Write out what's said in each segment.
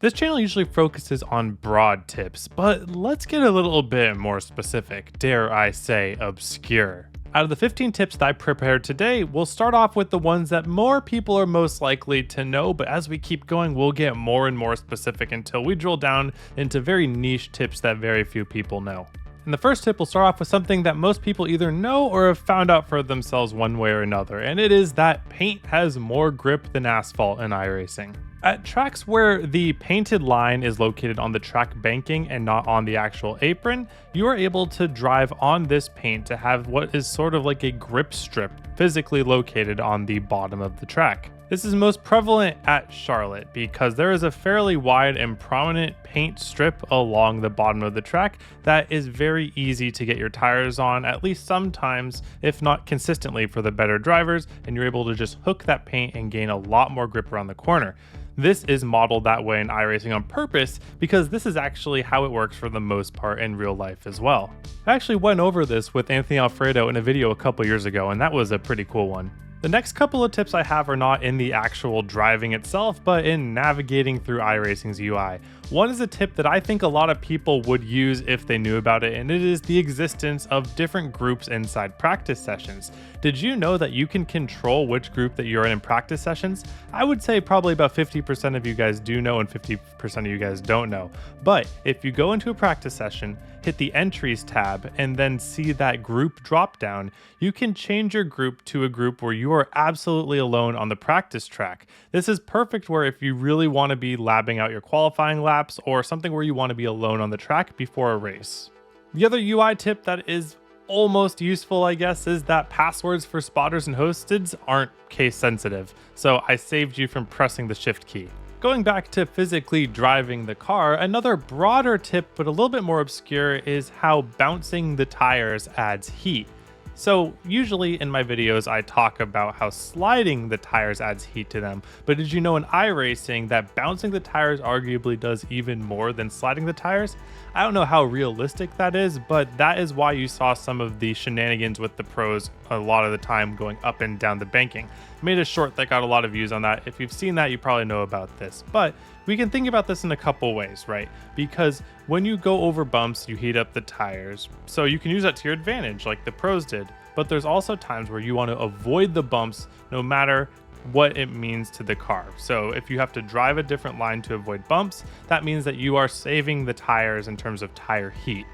This channel usually focuses on broad tips, but let's get a little bit more specific, dare I say obscure. Out of the 15 tips that I prepared today, we'll start off with the ones that more people are most likely to know, but as we keep going, we'll get more and more specific until we drill down into very niche tips that very few people know. And the first tip will start off with something that most people either know or have found out for themselves one way or another, and it is that paint has more grip than asphalt in iRacing. At tracks where the painted line is located on the track banking and not on the actual apron, you are able to drive on this paint to have what is sort of like a grip strip physically located on the bottom of the track. This is most prevalent at Charlotte because there is a fairly wide and prominent paint strip along the bottom of the track that is very easy to get your tires on, at least sometimes, if not consistently for the better drivers, and you're able to just hook that paint and gain a lot more grip around the corner. This is modeled that way in iRacing on purpose because this is actually how it works for the most part in real life as well. I actually went over this with Anthony Alfredo in a video a couple years ago, and that was a pretty cool one. The next couple of tips I have are not in the actual driving itself, but in navigating through iRacing's UI. One is a tip that I think a lot of people would use if they knew about it, and it is the existence of different groups inside practice sessions. Did you know that you can control which group that you're in practice sessions? I would say probably about 50% of you guys do know and 50% of you guys don't know. But if you go into a practice session, hit the entries tab, and then see that group drop down, you can change your group to a group where you are absolutely alone on the practice track. This is perfect where if you really want to be labbing out your qualifying laps or something where you want to be alone on the track before a race. The other UI tip that is almost useful, I guess, is that passwords for spotters and hosteds aren't case sensitive, so I saved you from pressing the shift key. Going back to physically driving the car, another broader tip but a little bit more obscure is how bouncing the tires adds heat. So usually in my videos I talk about how sliding the tires adds heat to them, but did you know in iRacing that bouncing the tires arguably does even more than sliding the tires? I don't know how realistic that is, but that is why you saw some of the shenanigans with the pros a lot of the time going up and down the banking. Made a short that got a lot of views on that. If you've seen that, you probably know about this, but we can think about this in a couple ways, right? Because when you go over bumps, you heat up the tires, so you can use that to your advantage like the pros did. But there's also times where you want to avoid the bumps no matter what it means to the car. So if you have to drive a different line to avoid bumps, that means that you are saving the tires in terms of tire heat.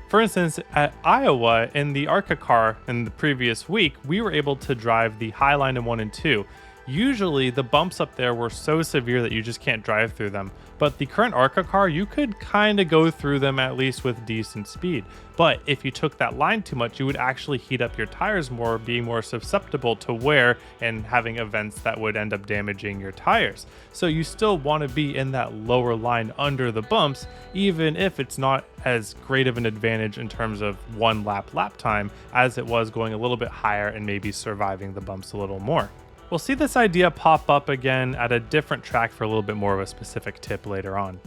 For instance, at Iowa in the ARCA car in the previous week, we were able to drive the high line in 1 and 2. Usually the bumps up there were so severe that you just can't drive through them, but the current ARCA car, you could kind of go through them at least with decent speed. But if you took that line too much, you would actually heat up your tires more, being more susceptible to wear and having events that would end up damaging your tires. So you still want to be in that lower line under the bumps, even if it's not as great of an advantage in terms of one lap time as it was going a little bit higher and maybe surviving the bumps a little more. We'll see this idea pop up again at a different track for a little bit more of a specific tip later on.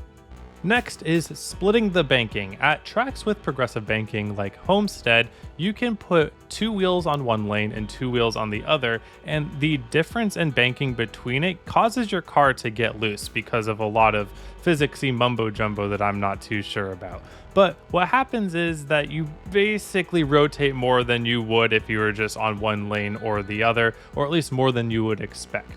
Next is splitting the banking. At tracks with progressive banking like Homestead, you can put 2 wheels on one lane and 2 wheels on the other, and the difference in banking between it causes your car to get loose because of a lot of physicsy mumbo jumbo that I'm not too sure about. But what happens is that you basically rotate more than you would if you were just on one lane or the other, or at least more than you would expect.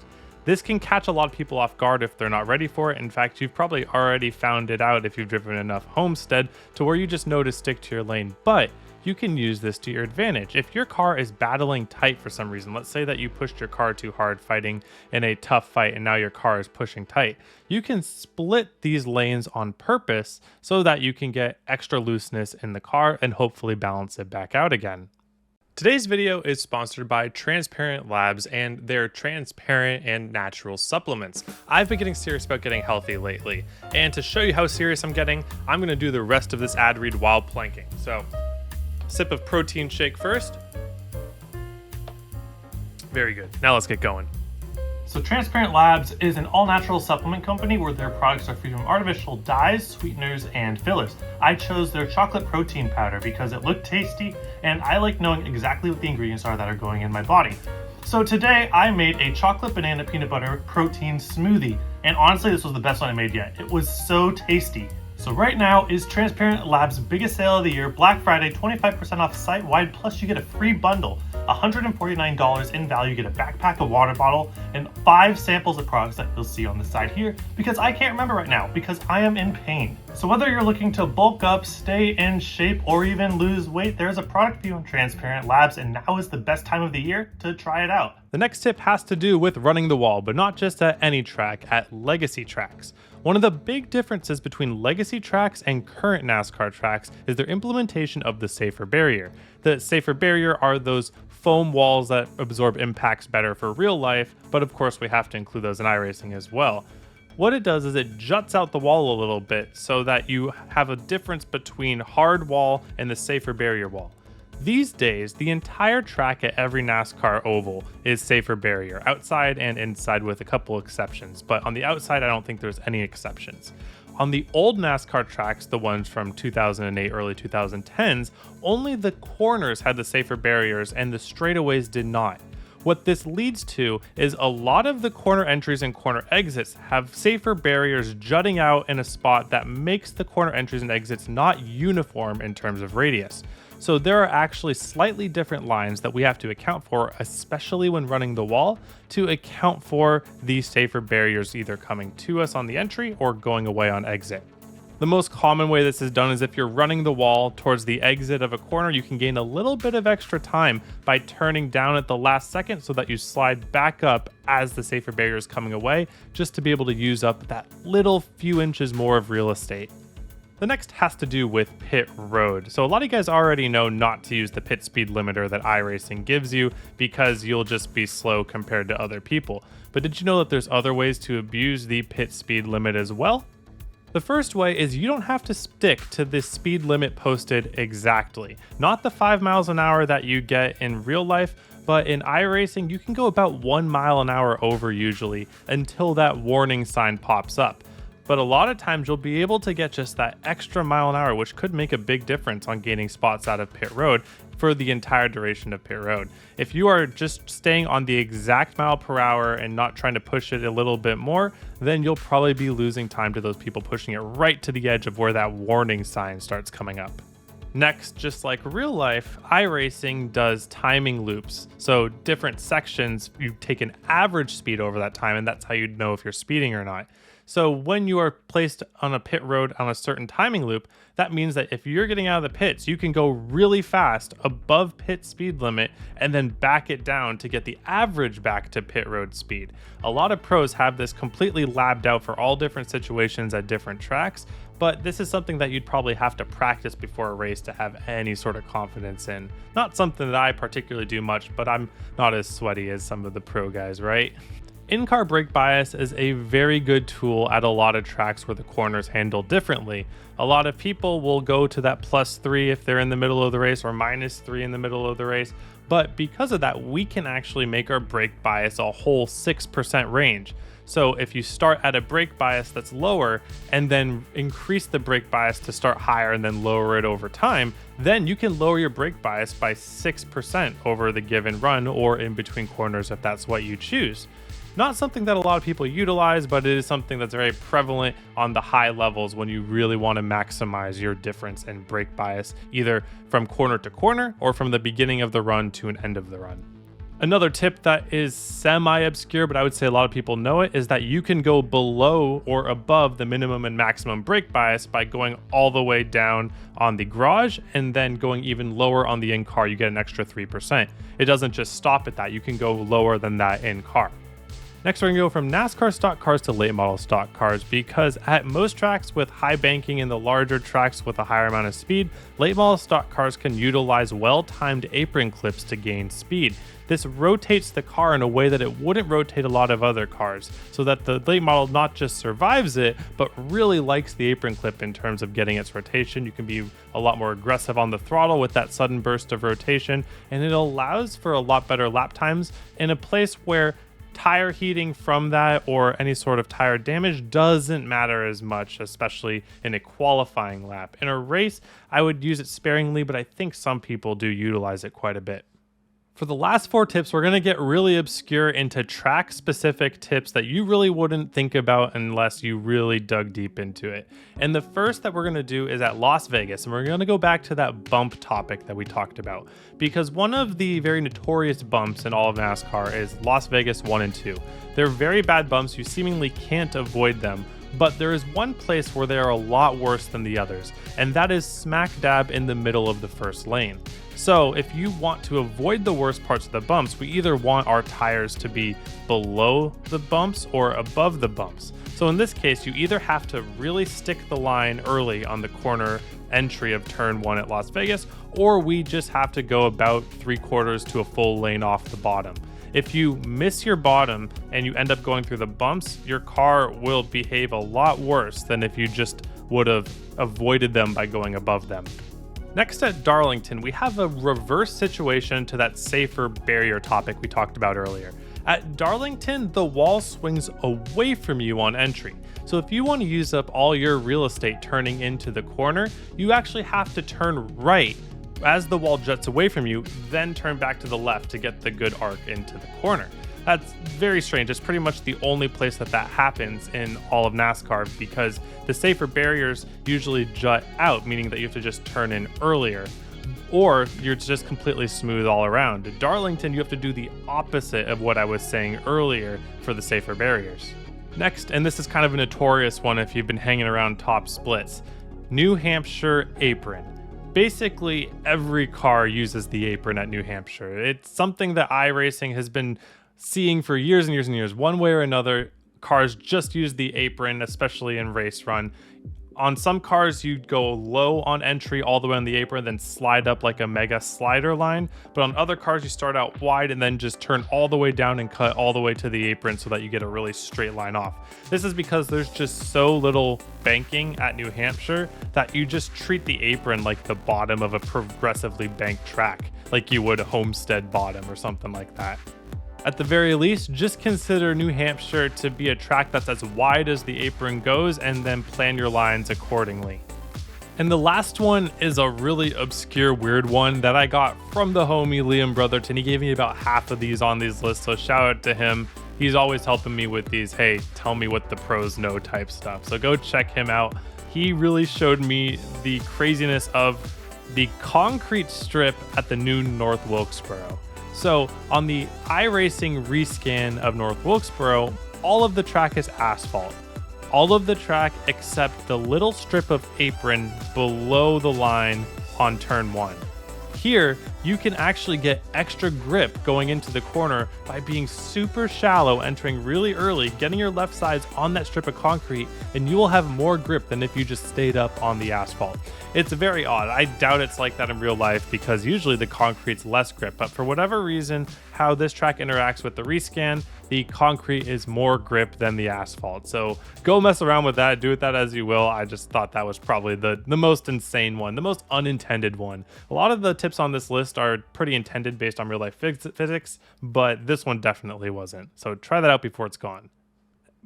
This can catch a lot of people off guard if they're not ready for it. In fact, you've probably already found it out if you've driven enough Homestead to where you just know to stick to your lane, but you can use this to your advantage. If your car is battling tight for some reason, let's say that you pushed your car too hard fighting in a tough fight and now your car is pushing tight, you can split these lanes on purpose so that you can get extra looseness in the car and hopefully balance it back out again. Today's video is sponsored by Transparent Labs and their transparent and natural supplements. I've been getting serious about getting healthy lately, and to show you how serious I'm getting, I'm going to do the rest of this ad read while planking. So, sip of protein shake first. Very good. Now let's get going. So Transparent Labs is an all-natural supplement company where their products are free from artificial dyes, sweeteners, and fillers. I chose their chocolate protein powder because it looked tasty, and I like knowing exactly what the ingredients are that are going in my body. So today I made a chocolate banana peanut butter protein smoothie, and honestly this was the best one I made yet. It was so tasty. So right now is Transparent Labs' biggest sale of the year, Black Friday, 25% off site-wide, plus you get a free bundle, $149 in value. You get a backpack, a water bottle, and 5 samples of products that you'll see on the side here, because I can't remember right now, because I am in pain. So whether you're looking to bulk up, stay in shape, or even lose weight, there's a product for you in Transparent Labs, and now is the best time of the year to try it out. The next tip has to do with running the wall, but not just at any track, at legacy tracks. One of the big differences between legacy tracks and current NASCAR tracks is their implementation of the safer barrier. The safer barrier are those foam walls that absorb impacts better for real life, but of course we have to include those in iRacing as well. What it does is it juts out the wall a little bit so that you have a difference between hard wall and the safer barrier wall. These days, the entire track at every NASCAR oval is safer barrier, outside and inside with a couple exceptions, but on the outside I don't think there's any exceptions. On the old NASCAR tracks, the ones from 2008, early 2010s, only the corners had the safer barriers and the straightaways did not. What this leads to is a lot of the corner entries and corner exits have safer barriers jutting out in a spot that makes the corner entries and exits not uniform in terms of radius. So there are actually slightly different lines that we have to account for, especially when running the wall, to account for these safer barriers either coming to us on the entry or going away on exit. The most common way this is done is if you're running the wall towards the exit of a corner, you can gain a little bit of extra time by turning down at the last second so that you slide back up as the safer barrier is coming away, just to be able to use up that little few inches more of real estate. The next has to do with pit road. So a lot of you guys already know not to use the pit speed limiter that iRacing gives you because you'll just be slow compared to other people. But did you know that there's other ways to abuse the pit speed limit as well? The first way is you don't have to stick to the speed limit posted exactly. Not the 5 miles an hour that you get in real life, but in iRacing you can go about 1 mile an hour over usually until that warning sign pops up. But a lot of times you'll be able to get just that extra mile an hour, which could make a big difference on gaining spots out of pit road for the entire duration of pit road. If you are just staying on the exact mile per hour and not trying to push it a little bit more, then you'll probably be losing time to those people pushing it right to the edge of where that warning sign starts coming up. Next, just like real life, iRacing does timing loops. So different sections, you take an average speed over that time, and that's how you know if you're speeding or not. So when you are placed on a pit road on a certain timing loop, that means that if you're getting out of the pits, you can go really fast above pit speed limit and then back it down to get the average back to pit road speed. A lot of pros have this completely labbed out for all different situations at different tracks, but this is something that you'd probably have to practice before a race to have any sort of confidence in. Not something that I particularly do much, but I'm not as sweaty as some of the pro guys, right? In-car brake bias is a very good tool at a lot of tracks where the corners handle differently. A lot of people will go to that +3 if they're in the middle of the race or -3 in the middle of the race. But because of that, we can actually make our brake bias a whole 6% range. So if you start at a brake bias that's lower and then increase the brake bias to start higher and then lower it over time, then you can lower your brake bias by 6% over the given run or in between corners if that's what you choose. Not something that a lot of people utilize, but it is something that's very prevalent on the high levels when you really want to maximize your difference in brake bias, either from corner to corner or from the beginning of the run to an end of the run. Another tip that is semi-obscure, but I would say a lot of people know it, is that you can go below or above the minimum and maximum brake bias by going all the way down on the garage and then going even lower on the in-car. You get an extra 3%. It doesn't just stop at that. You can go lower than that in-car. Next, we're going to go from NASCAR stock cars to late model stock cars, because at most tracks with high banking and the larger tracks with a higher amount of speed, late model stock cars can utilize well-timed apron clips to gain speed. This rotates the car in a way that it wouldn't rotate a lot of other cars, so that the late model not just survives it, but really likes the apron clip in terms of getting its rotation. You can be a lot more aggressive on the throttle with that sudden burst of rotation, and it allows for a lot better lap times in a place where tire heating from that or any sort of tire damage doesn't matter as much, especially in a qualifying lap. In a race, I would use it sparingly, but I think some people do utilize it quite a bit. For the last 4 tips, we're going to get really obscure into track-specific tips that you really wouldn't think about unless you really dug deep into it. And the first that we're going to do is at Las Vegas, and we're going to go back to that bump topic that we talked about. Because one of the very notorious bumps in all of NASCAR is Las Vegas 1 and 2. They're very bad bumps, you seemingly can't avoid them. But there is one place where they are a lot worse than the others, and that is smack dab in the middle of the first lane. So if you want to avoid the worst parts of the bumps, we either want our tires to be below the bumps or above the bumps. So in this case, you either have to really stick the line early on the corner entry of turn 1 at Las Vegas, or we just have to go about 3/4 to a full lane off the bottom. If you miss your bottom and you end up going through the bumps, your car will behave a lot worse than if you just would have avoided them by going above them. Next at Darlington, we have a reverse situation to that safer barrier topic we talked about earlier. At Darlington, the wall swings away from you on entry. So if you want to use up all your real estate turning into the corner, you actually have to turn right as the wall juts away from you, then turn back to the left to get the good arc into the corner. That's very strange. It's pretty much the only place that happens in all of NASCAR because the safer barriers usually jut out, meaning that you have to just turn in earlier, or you're just completely smooth all around. At Darlington, you have to do the opposite of what I was saying earlier for the safer barriers. Next, and this is kind of a notorious one if you've been hanging around top splits, New Hampshire apron. Basically, every car uses the apron at New Hampshire. It's something that iRacing has been seeing for years and years and years. One way or another, cars just use the apron, especially in race run. On some cars, you'd go low on entry all the way on the apron, then slide up like a mega slider line. But on other cars, you start out wide and then just turn all the way down and cut all the way to the apron so that you get a really straight line off. This is because there's just so little banking at New Hampshire that you just treat the apron like the bottom of a progressively banked track, like you would a Homestead bottom or something like that. At the very least, just consider New Hampshire to be a track that's as wide as the apron goes and then plan your lines accordingly. And the last one is a really obscure, weird one that I got from the homie Liam Brotherton. He gave me about half of these on these lists, so shout out to him. He's always helping me with these, hey, tell me what the pros know type stuff. So go check him out. He really showed me the craziness of the concrete strip at the new North Wilkesboro. So on the iRacing rescan of North Wilkesboro, all of the track is asphalt. All of the track except the little strip of apron below the line on turn 1. Here, you can actually get extra grip going into the corner by being super shallow, entering really early, getting your left sides on that strip of concrete, and you will have more grip than if you just stayed up on the asphalt. It's very odd. I doubt it's like that in real life because usually the concrete's less grip, but for whatever reason, how this track interacts with the rescan, the concrete is more grip than the asphalt. So go mess around with that, do with that as you will. I just thought that was probably the most insane one, the most unintended one. A lot of the tips on this list are pretty intended based on real life physics, but this one definitely wasn't. So try that out before it's gone.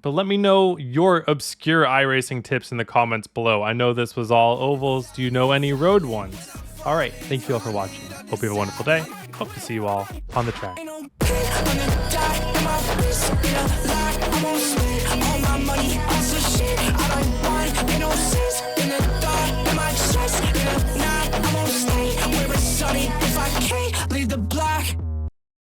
But let me know your obscure iRacing tips in the comments below. I know this was all ovals. Do you know any road ones? All right, thank you all for watching. Hope you have a wonderful day. Hope to see you all on the track.